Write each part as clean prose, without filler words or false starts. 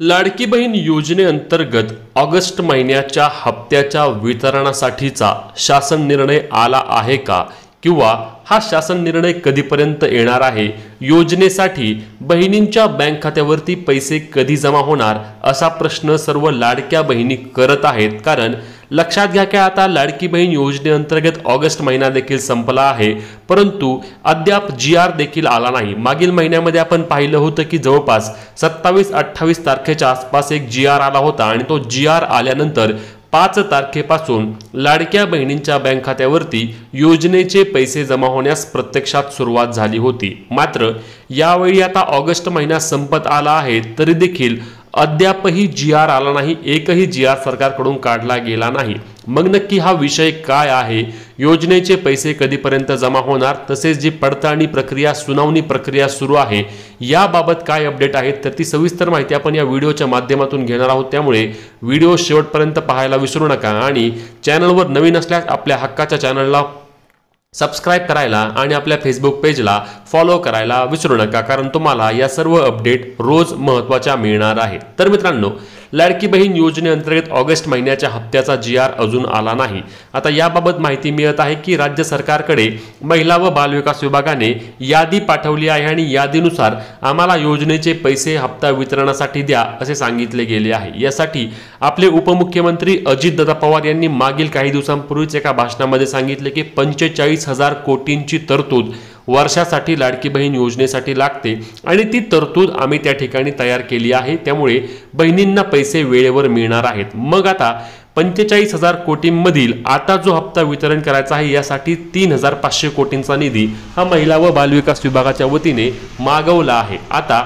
लाडकी बहीण योजनेअंतर्गत ऑगस्ट महिन्याच्या हप्त्याच्या वितरणासाठीचा शासन निर्णय आला आहे का किंवा हा शासन निर्णय कधीपर्यंत येणार आहे? योजनेसाठी बहिणींच्या बँक खात्यावरती पैसे कधी जमा होणार असा प्रश्न सर्व लाडक्या बहिणी करत आहेत। कारण लक्षात घ्या की आता लाडकी बहीण योजनेअंतर्गत ऑगस्ट महिना देखील संपला आहे, परंतु अद्याप GR देखील आला नाही। मागील महिन्यामध्ये आपण पाहिलं होतं की जवळपास 27-28 तारखेच्या आसपास एक GR आला होता आणि तो GR आल्यानंतर 5 तारखेपासून लाडक्या बहिणींच्या बँक खात्यावरती योजनेचे पैसे जमा होण्यास प्रत्यक्षात सुरुवात झाली होती। मात्र यावेळी आता ऑगस्ट महिना संपत आला आहे तरी देखील अद्यापही GR आला नाही, एकही GR सरकारकडून काढला गेला नाही। मग नक्की हा विषय काय आहे? योजनेचे पैसे कधीपर्यंत जमा होणार, तसेच जी पडताळणी प्रक्रिया सुनावणी प्रक्रिया सुरू आहे याबाबत काय अपडेट आहेत तर ती सविस्तर माहिती आपण या व्हिडिओच्या माध्यमातून घेणार आहोत। त्यामुळे व्हिडिओ शेवटपर्यंत पाहायला विसरू नका आणि चॅनलवर नवीन असल्यास आपल्या हक्काच्या चॅनलला सबस्क्राइब करायला आणि आपल्या फेसबुक पेजला फॉलो करायला विसरू नका, कारण तुम्हाला या सर्व अपडेट रोज महत्त्वाच्या मिळणार आहेत। तर मित्रांनो, लाडकी बहीण योजनेअंतर्गत ऑगस्ट महिन्याच्या हप्त्याचा GR अजून आला नाही। आता याबाबत माहिती मिळत आहे की राज्य सरकारकडे महिला व बाल विकास विभागाने यादी पाठवली आहे आणि यादीनुसार आम्हाला योजनेचे पैसे हप्ता वितरणासाठी द्या असे सांगितले गेले आहे। यासाठी आपले उपमुख्यमंत्री अजितदादा पवार यांनी मागील काही दिवसांपूर्वीच एका भाषणामध्ये सांगितले की 45,000 कोटींची तरतूद वर्षासाठी लाडकी बहीण योजनेसाठी लागते आणि ती तरतूद आम्ही त्या ठिकाणी तयार केली आहे। त्यामुळे बहिणींना पैसे वेळेवर मिळणार आहेत। मग आता 45,000 कोटींमधील आता जो हप्ता वितरण करायचा आहे यासाठी 3,500 कोटींचा निधी हा महिला व बालविकास विभागाच्या वतीने मागवला आहे। आता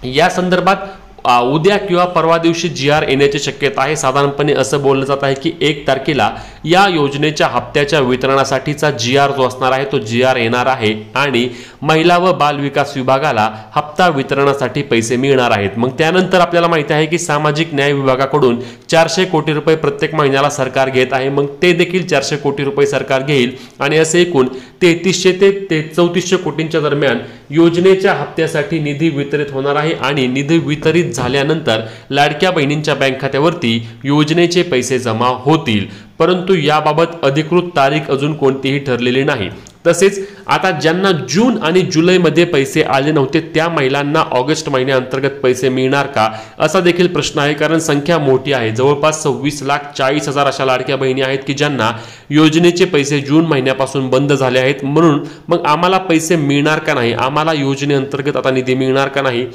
या संदर्भात उद्या किंवा परवा दिवशी GR येण्याची शक्यता आहे। साधारणपणे असं बोललं जात आहे की 1 तारखेला या योजनेच्या हप्त्याच्या वितरणासाठीचा GR जो असणार आहे तो GR येणार आहे आणि महिला व बाल विकास विभागाला हप्ता वितरणासाठी पैसे मिळणार आहेत। मग त्यानंतर आपल्याला माहिती आहे की सामाजिक न्याय विभागाकडून 400 कोटी रुपये प्रत्येक महिन्याला सरकार घेत आहे। मग ते देखील 400 कोटी रुपये सरकार घेईल आणि असे एकूण 3300 ते 3400 कोटींच्या दरम्यान योजनेच्या हप्त्यासाठी निधी वितरित होणार आहे आणि निधी वितरित झाल्यानंतर लाडक्या बहिणींच्या बँक खात्यावरती योजनेचे पैसे जमा होतील। परंतु याबाबत अधिकृत तारीख अजून कोणतीही ठरलेली नाही। तसेच आता ज्यांना जून आणि जुलैमध्ये पैसे आले नव्हते त्या महिलांना ऑगस्ट महिन्याअंतर्गत पैसे मिळणार का असा देखील प्रश्न आहे, कारण संख्या मोठी आहे। जवळपास 26,40,000 अशा लाडक्या बहिणी आहेत की ज्यांना योजनेचे पैसे जून महिन्यापासून बंद झाले आहेत। म्हणून मग आम्हाला पैसे मिळणार का नाही, आम्हाला योजनेअंतर्गत आता निधी मिळणार का नाही?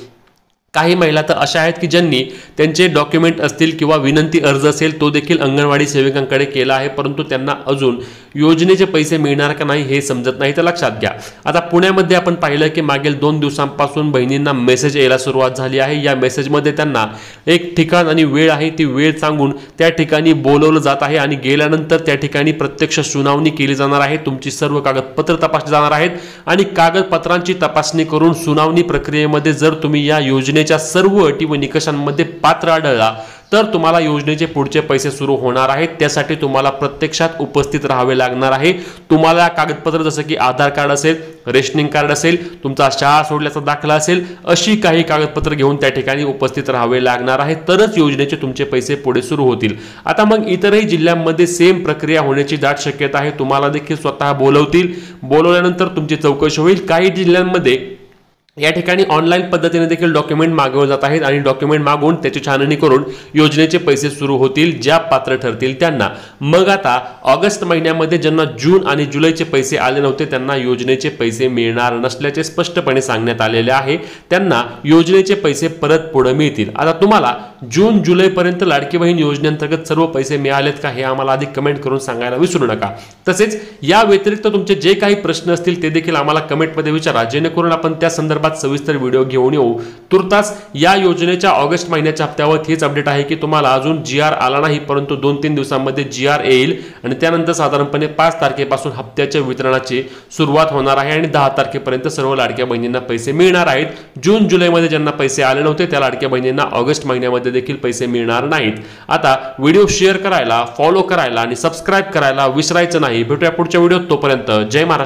काही महिला तर अशा आहेत की ज्यांनी त्यांचे डॉक्युमेंट असतील किंवा विनंती अर्ज असेल तो देखील अंगणवाडी सेविकांकडे केला आहे, परंतु त्यांना अजून योजनेचे पैसे मिळणार का नाही हे समजत नाही। तर लक्षात घ्या, आता पुण्यामध्ये आपण पाहिलं की मागील 2 दिवसांपासून बहिणींना मेसेज यायला सुरुवात झाली आहे। या मेसेजमध्ये त्यांना एक ठिकाण आणि वेळ आहे, ती वेळ सांगून त्या ठिकाणी बोलवलं जात आहे आणि गेल्यानंतर त्या ठिकाणी प्रत्यक्ष सुनावणी केली जाणार आहे। तुमची सर्व कागदपत्र तपासली जाणार आहेत आणि कागदपत्रांची तपासणी करून सुनावणी प्रक्रियेमध्ये जर तुम्ही या योजनेच्या सर्व अटी व निकषांमध्ये पात्र आढळला तर तुम्हाला योजनेचे पुढचे पैसे सुरू होणार आहेत। त्यासाठी तुम्हाला प्रत्यक्षात उपस्थित राहावे लागणार आहे। तुम्हाला कागदपत्र जसं की आधार कार्ड असेल, रेशनिंग कार्ड असेल, तुमचा शाळा सोडल्याचा दाखला असेल, अशी काही कागदपत्र घेऊन त्या ठिकाणी उपस्थित राहावे लागणार आहे, तरच योजनेचे तुमचे पैसे पुढे सुरू होतील। आता मग इतरही जिल्ह्यांमध्ये सेम प्रक्रिया होण्याची दाट शक्यता आहे। तुम्हाला देखील स्वतः बोलवतील, बोलवल्यानंतर तुमची चौकशी होईल। काही जिल्ह्यांमध्ये या ठिकाणी ऑनलाईन पद्धतीने देखील डॉक्युमेंट मागवले जात आहेत आणि डॉक्युमेंट मागवून त्याची छाननी करून योजनेचे पैसे सुरू होतील ज्या पात्र ठरतील त्यांना। मग आता ऑगस्ट महिन्यामध्ये ज्यांना जून आणि जुलैचे पैसे आले नव्हते त्यांना योजनेचे पैसे मिळणार नसल्याचे स्पष्टपणे सांगण्यात आलेले आहे। त्यांना योजनेचे पैसे परत पुढे मिळतील। आता तुम्हाला जून जुलैपर्यंत लाडकी बहीण योजनेअंतर्गत सर्व पैसे मिळालेत का हे आम्हाला अधिक कमेंट करून सांगायला विसरू नका। तसेच या व्यतिरिक्त तुमचे जे काही प्रश्न असतील ते देखील आम्हाला कमेंटमध्ये विचारा, जेणेकरून आपण त्या संदर्भात सविस्तर व्हिडिओ घेऊन येऊ। तुर्तास या योजनेच्या ऑगस्ट महिन्याच्या हप्त्यावर हेच अपडेट आहे की तुम्हाला अजून GR आला नाही, परंतु 2-3 दिवसांमध्ये GR येईल आणि त्यानंतर साधारणपणे 5 तारखेपासून हप्त्याच्या वितरणाची सुरुवात होणार आहे आणि 10 तारखेपर्यंत सर्व लाडक्या बहिणींना पैसे मिळणार आहेत। जून जुलैमध्ये ज्यांना पैसे आले नव्हते त्या लाडक्या बहिणींना ऑगस्ट महिन्यामध्ये देखील पैसे मिळणार नाहीत। आता व्हिडिओ शेअर करायला, फॉलो करायला आणि सबस्क्राइब करायला विसरायचं नाही। भेटूया पुढच्या व्हिडिओत, तोपर्यंत जय महाराष्ट्र।